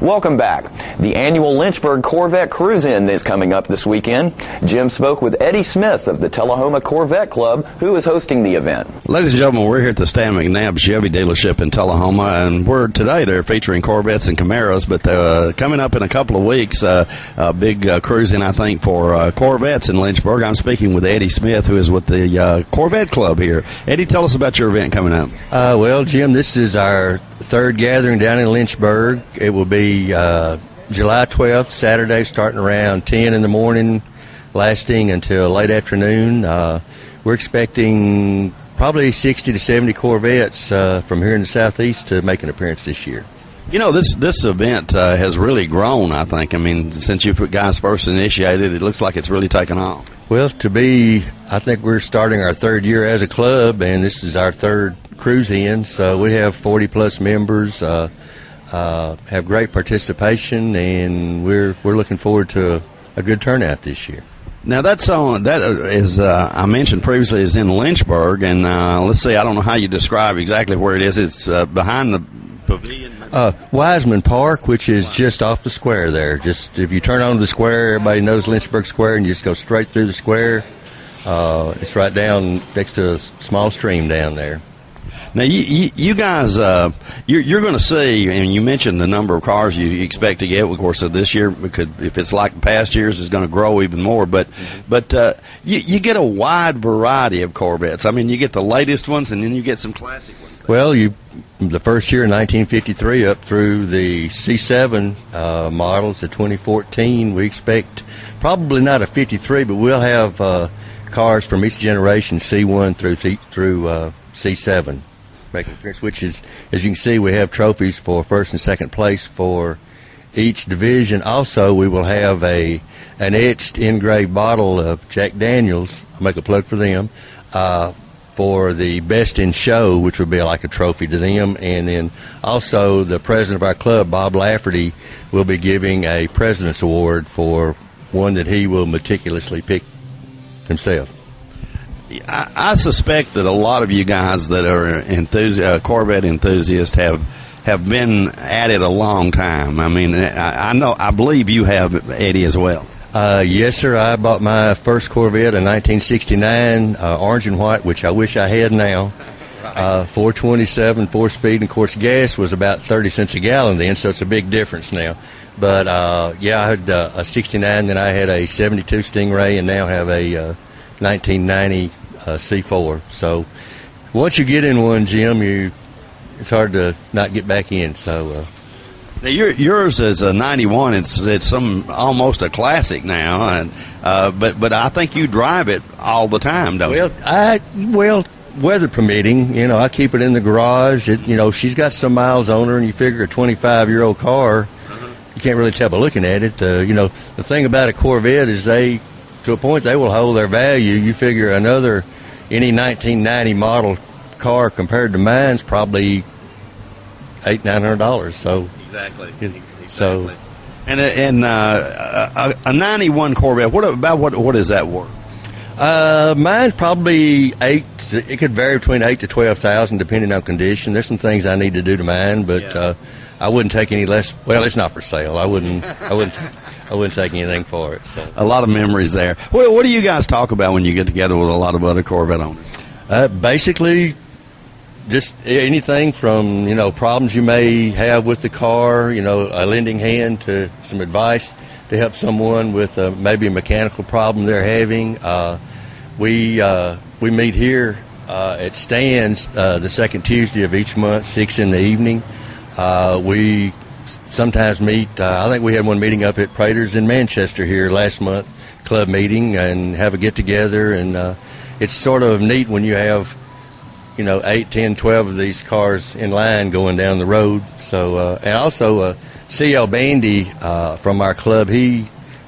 Welcome back. The annual Lynchburg Corvette Cruise-In is coming up this weekend. Jim spoke with Eddie Smith of the Tullahoma Corvette Club, who is hosting the event. Ladies and gentlemen, we're here at the Stan McNabb Chevy dealership in Tullahoma, and they're featuring Corvettes and Camaros, but coming up in a couple of weeks, a big cruise-in, I think, for Corvettes in Lynchburg. I'm speaking with Eddie Smith, who is with the Corvette Club here. Eddie, tell us about your event coming up. Well, Jim, this is our third gathering down in Lynchburg. It will be July 12th, Saturday, starting around 10 in the morning, lasting until late afternoon. We're expecting probably 60 to 70 Corvettes from here in the southeast to make an appearance this year. You know, this event has really grown, I think. I mean, since you guys first initiated, it looks like it's really taken off. Well, I think we're starting our third year as a club, and this is our third cruise-in, so we have 40-plus members, have great participation, and we're looking forward to a good turnout this year. Now, I mentioned previously, is in Lynchburg, and let's see, I don't know how you describe exactly where it is. It's behind the pavilion. Wiseman Park, which is just off the square there. Just if you turn onto the square, everybody knows Lynchburg Square, and you just go straight through the square. It's right down next to a small stream down there. Now, you guys, you're going to see, and you mentioned the number of cars you expect to get. Of course, this year, if it's like past years, it's going to grow even more. But you get a wide variety of Corvettes. I mean, you get the latest ones, and then you get some classic ones. Well, the first year in 1953 up through the C7 models, the 2014, we expect probably not a 53, but we'll have cars from each generation, C1 through C7. Making appearance, which is, as you can see, we have trophies for first and second place for each division. Also, we will have an etched engraved bottle of Jack Daniels, I'll make a plug for them, for the best in show, which would be like a trophy to them. And then also the president of our club, Bob Lafferty, will be giving a president's award for one that he will meticulously pick himself. I suspect that a lot of you guys that are Corvette enthusiasts have been at it a long time. I mean, I believe you have, Eddie, as well. Yes, sir. I bought my first Corvette in 1969, orange and white, which I wish I had now. 427, 4-speed, and of course gas was about 30 cents a gallon then, so it's a big difference now. But I had a 69, then I had a 72 Stingray, and now have a 1990 C4. So once you get in one, Jim, it's hard to not get back in. So now yours is a 91. It's almost a classic now, and but I think you drive it all the time, don't you? Well, weather permitting, I keep it in the garage. She's got some miles on her, and you figure a 25-year-old car, you can't really tell by looking at it. The thing about a Corvette is to a point, they will hold their value. You figure any 1990 model car compared to mine's probably $800-900. So exactly. So, and a 91 Corvette. What is that worth? Mine's probably it could vary between $8,000 to $12,000 depending on condition. There's some things I need to do to mine, but I wouldn't take any less. Well, it's not for sale. I wouldn't take anything for it. So. A lot of memories there. Well, what do you guys talk about when you get together with a lot of other Corvette owners? Basically, just anything from problems you may have with the car. A lending hand to some advice to help someone with maybe a mechanical problem they're having. We meet here at Stan's the second Tuesday of each month, 6 in the evening. We sometimes meet, I think we had one meeting up at Prater's in Manchester here last month, club meeting, and have a get-together. And it's sort of neat when you have, 8, 10, 12 of these cars in line going down the road. So, and also C.L. Bandy from our club,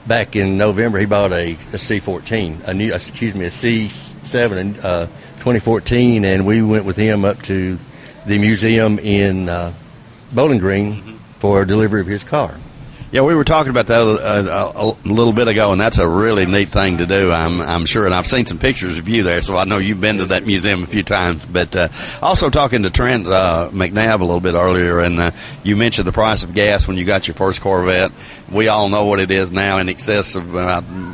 back in November, he bought a C14, a C7 in 2014, and we went with him up to the museum in Bowling Green for delivery of his car. Yeah, we were talking about that a little bit ago, and that's a really neat thing to do, I'm sure. And I've seen some pictures of you there, so I know you've been to that museum a few times. But also talking to Trent McNabb a little bit earlier, and you mentioned the price of gas when you got your first Corvette. We all know what it is now, in excess of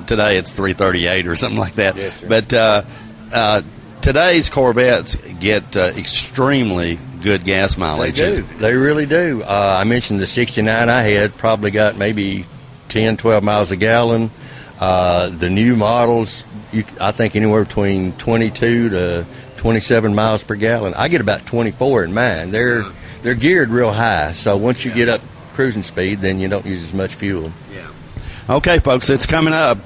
today it's $3.38 or something like that. Yes, sir. But today's Corvettes get extremely good gas mileage. They do. They really do. I mentioned the 69 I had probably got maybe 10, 12 miles a gallon. The new models, I think anywhere between 22 to 27 miles per gallon. I get about 24 in mine. They're geared real high, so once you get up cruising speed, then you don't use as much fuel. Yeah. Okay, folks, it's coming up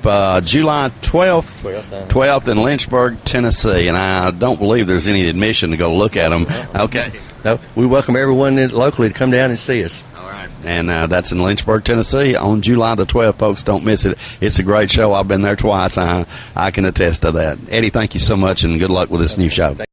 July 12th in Lynchburg, Tennessee, and I don't believe there's any admission to go look at them. Okay. No, we welcome everyone locally to come down and see us. All right. And that's in Lynchburg, Tennessee on July the 12th, folks. Don't miss it. It's a great show. I've been there twice. I can attest to that. Eddie, thank you so much, and good luck with this new show.